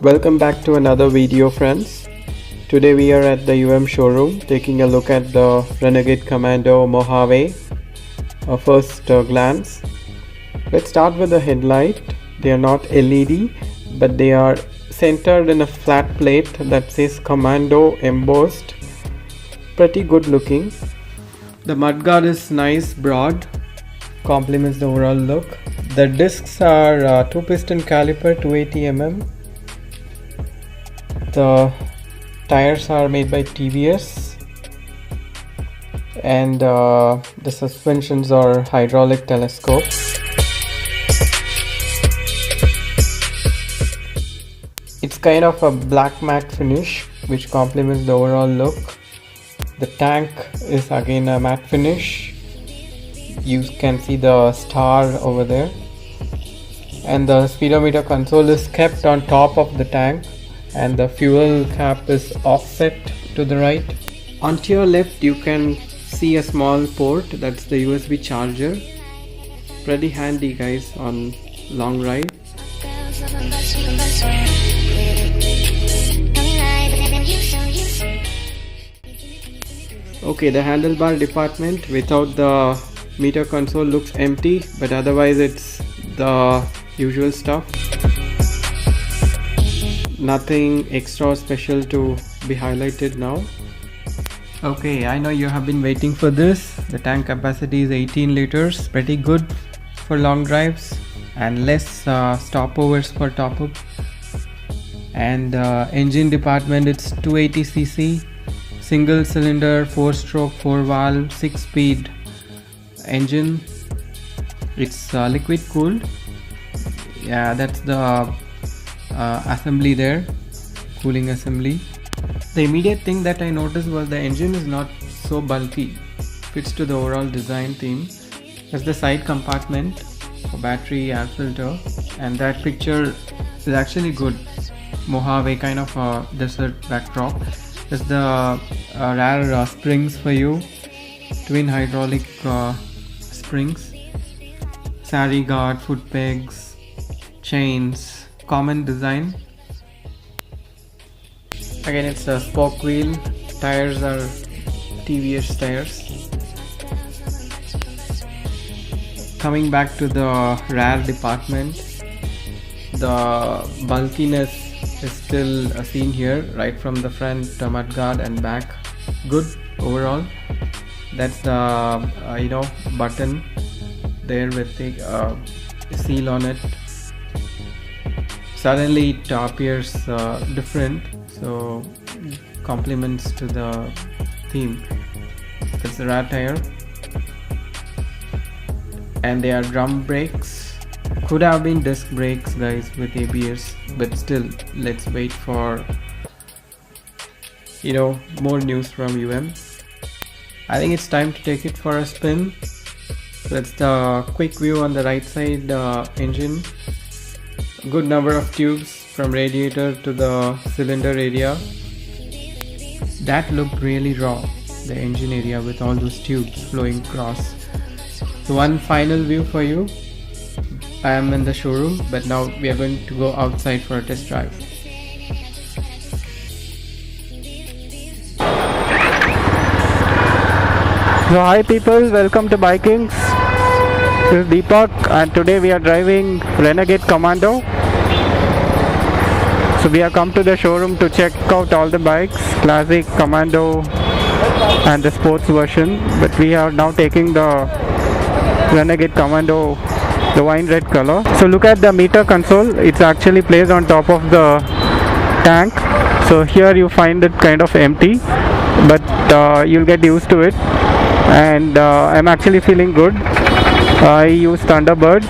Welcome back to another video, friends. Today we are at the showroom taking a look at the Renegade Commando Mojave. A first glance. Let's start with the headlight. They are not LED, but they are centered in a flat plate that says Commando embossed. Pretty good looking. The mudguard is nice, broad, complements the overall look. The discs are 2-piston caliper, 280 mm. The tires are made by TVS, and the suspensions are hydraulic telescope. It's kind of a black matte finish which complements the overall look. The tank is again a matte finish. You can see the star over there, and the speedometer console is kept on top of the tank, and the fuel cap is offset to the right. Onto your left you can see a small port, that's the USB charger. Pretty handy, guys, on long ride. Okay, the handlebar department without the meter console looks empty, but otherwise it's the usual stuff. Nothing extra special to be highlighted now. Okay, I know you have been waiting for this. The tank capacity is 18 liters, pretty good for long drives and less stopovers for top-up. And engine department, it's 280cc, single cylinder, 4-stroke, 4-valve, 6-speed engine. It's liquid cooled. Yeah, that's the assembly there, cooling assembly. The immediate thing that I noticed was the engine is not so bulky, fits to the overall design theme. There's the side compartment for battery, air filter, and that picture is actually good. Mojave, kind of a desert backdrop. There's the rare springs for you, twin hydraulic springs, sari guard, foot pegs, chains, common design. Again, it's a spoke wheel. Tires are TVS tires. Coming back to the rear department, the bulkiness is still seen here, right from the front mudguard and back. Good overall. That's the button there with the seal on it. Suddenly it appears different, so complements to the theme. It's a rear tire, and they are drum brakes. Could have been disc brakes, guys, with ABS, but still, let's wait for more news from I think it's time to take it for a spin. That's the quick view on the right side engine. Good number of tubes from radiator to the cylinder area. That looked really raw, the engine area with all those tubes flowing across. So one final view for you. I am in the showroom, but now we are going to go outside for a test drive. So hi people, welcome to Bikings. This is Deepak, and today we are driving Renegade Commando. So we have come to the showroom to check out all the bikes, classic, Commando and the sports version, but we are now taking the Renegade Commando, the wine red color. So look at the meter console, it's actually placed on top of the tank. So here you find it kind of empty, but you'll get used to it, and I'm actually feeling good. I use Thunderbird,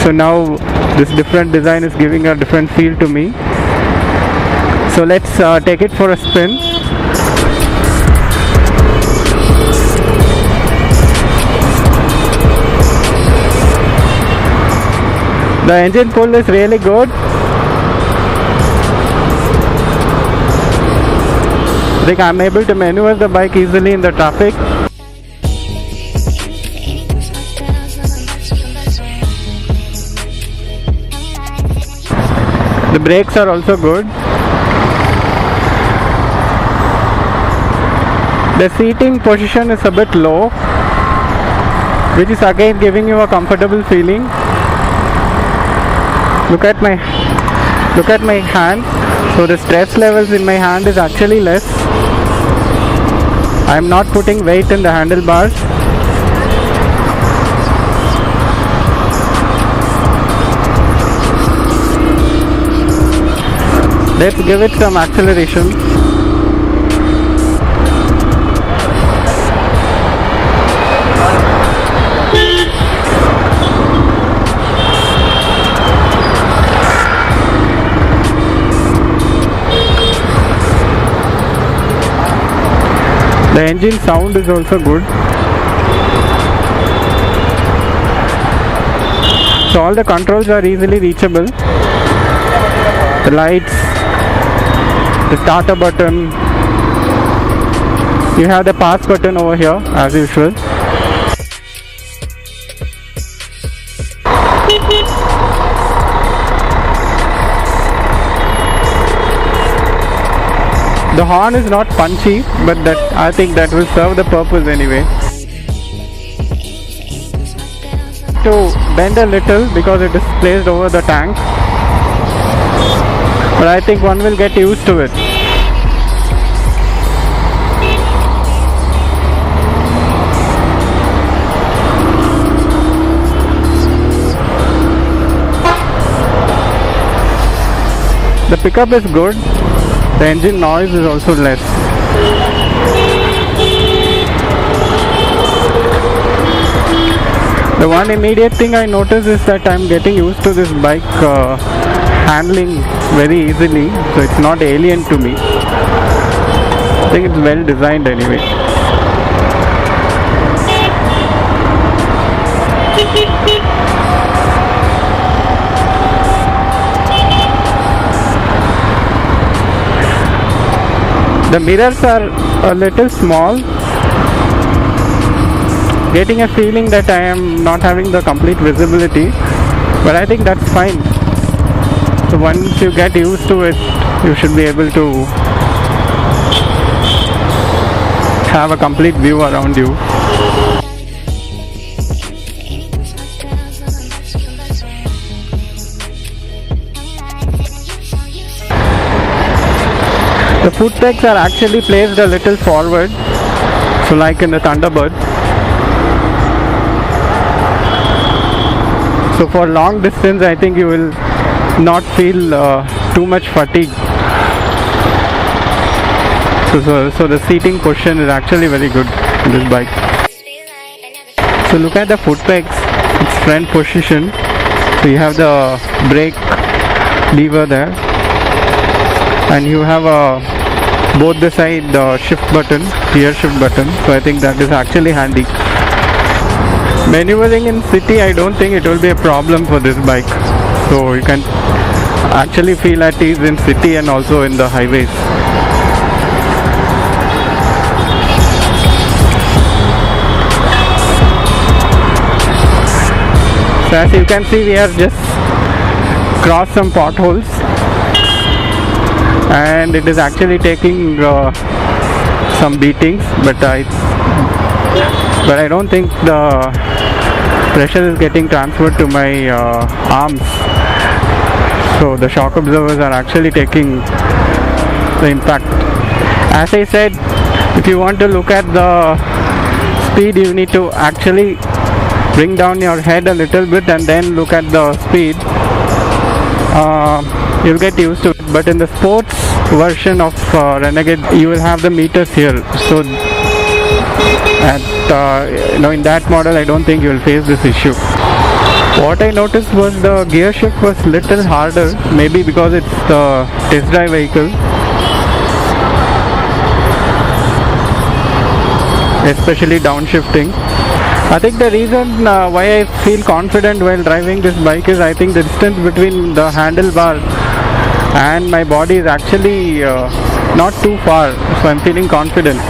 so now this different design is giving a different feel to me. So let's take it for a spin. The engine pull is really good. I think I'm able to maneuver the bike easily in the traffic. The brakes are also good. The seating position is a bit low, which is again giving you a comfortable feeling. Look at my hand. So the stress levels in my hand is actually less. I am not putting weight in the handlebars. Let's give it some acceleration. The engine sound is also good. So all the controls are easily reachable. The lights, the starter button. You have the pass button over here as usual. The horn is not punchy, but I think that will serve the purpose anyway. To bend a little because it is placed over the tank, but I think one will get used to it. The pickup is good. The engine noise is also less. The one immediate thing I notice is that I'm getting used to this bike handling very easily, so it's not alien to me. I think it's well designed anyway. The mirrors are a little small, getting a feeling that I am not having the complete visibility, but I think that's fine. So once you get used to it, you should be able to have a complete view around you. The foot pegs are actually placed a little forward, so like in the Thunderbird. So for long distance, I think you will not feel too much fatigue. So the seating position is actually very good in this bike. So look at the foot pegs, its front position. So you have the brake lever there, and you have both the side shift button, gear shift button. So I think that is actually handy. Maneuvering in city, I don't think it will be a problem for this bike. So you can actually feel at ease in city and also in the highways. So as you can see, we have just crossed some potholes, and it is actually taking some beatings, but I don't think the pressure is getting transferred to my arms. So the shock absorbers are actually taking the impact. As I said, if you want to look at the speed, you need to actually bring down your head a little bit and then look at the speed. You'll get used to it, but in the sports version of Renegade, you will have the meters here. So in that model, I don't think you will face this issue. What I noticed was the gear shift was little harder, maybe because it's the test drive vehicle, especially downshifting. I think the reason why I feel confident while driving this bike is I think the distance between the handlebar and my body is actually not too far, so I'm feeling confident.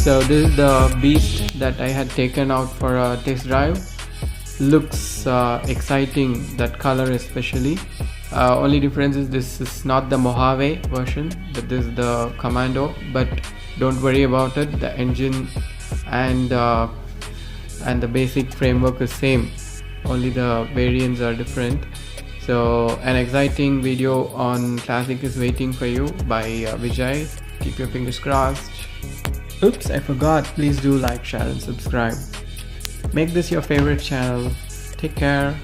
So this is the Beast that I had taken out for a test drive. Looks exciting, that color especially. Only difference is this is not the Mojave version, but this is the Commando. But don't worry about it, the engine and the basic framework is same, only the variants are different. So an exciting video on Classic is waiting for you by Vijay. Keep your fingers crossed. Oops, I forgot. Please do like, share and subscribe. Make this your favorite channel. Take care.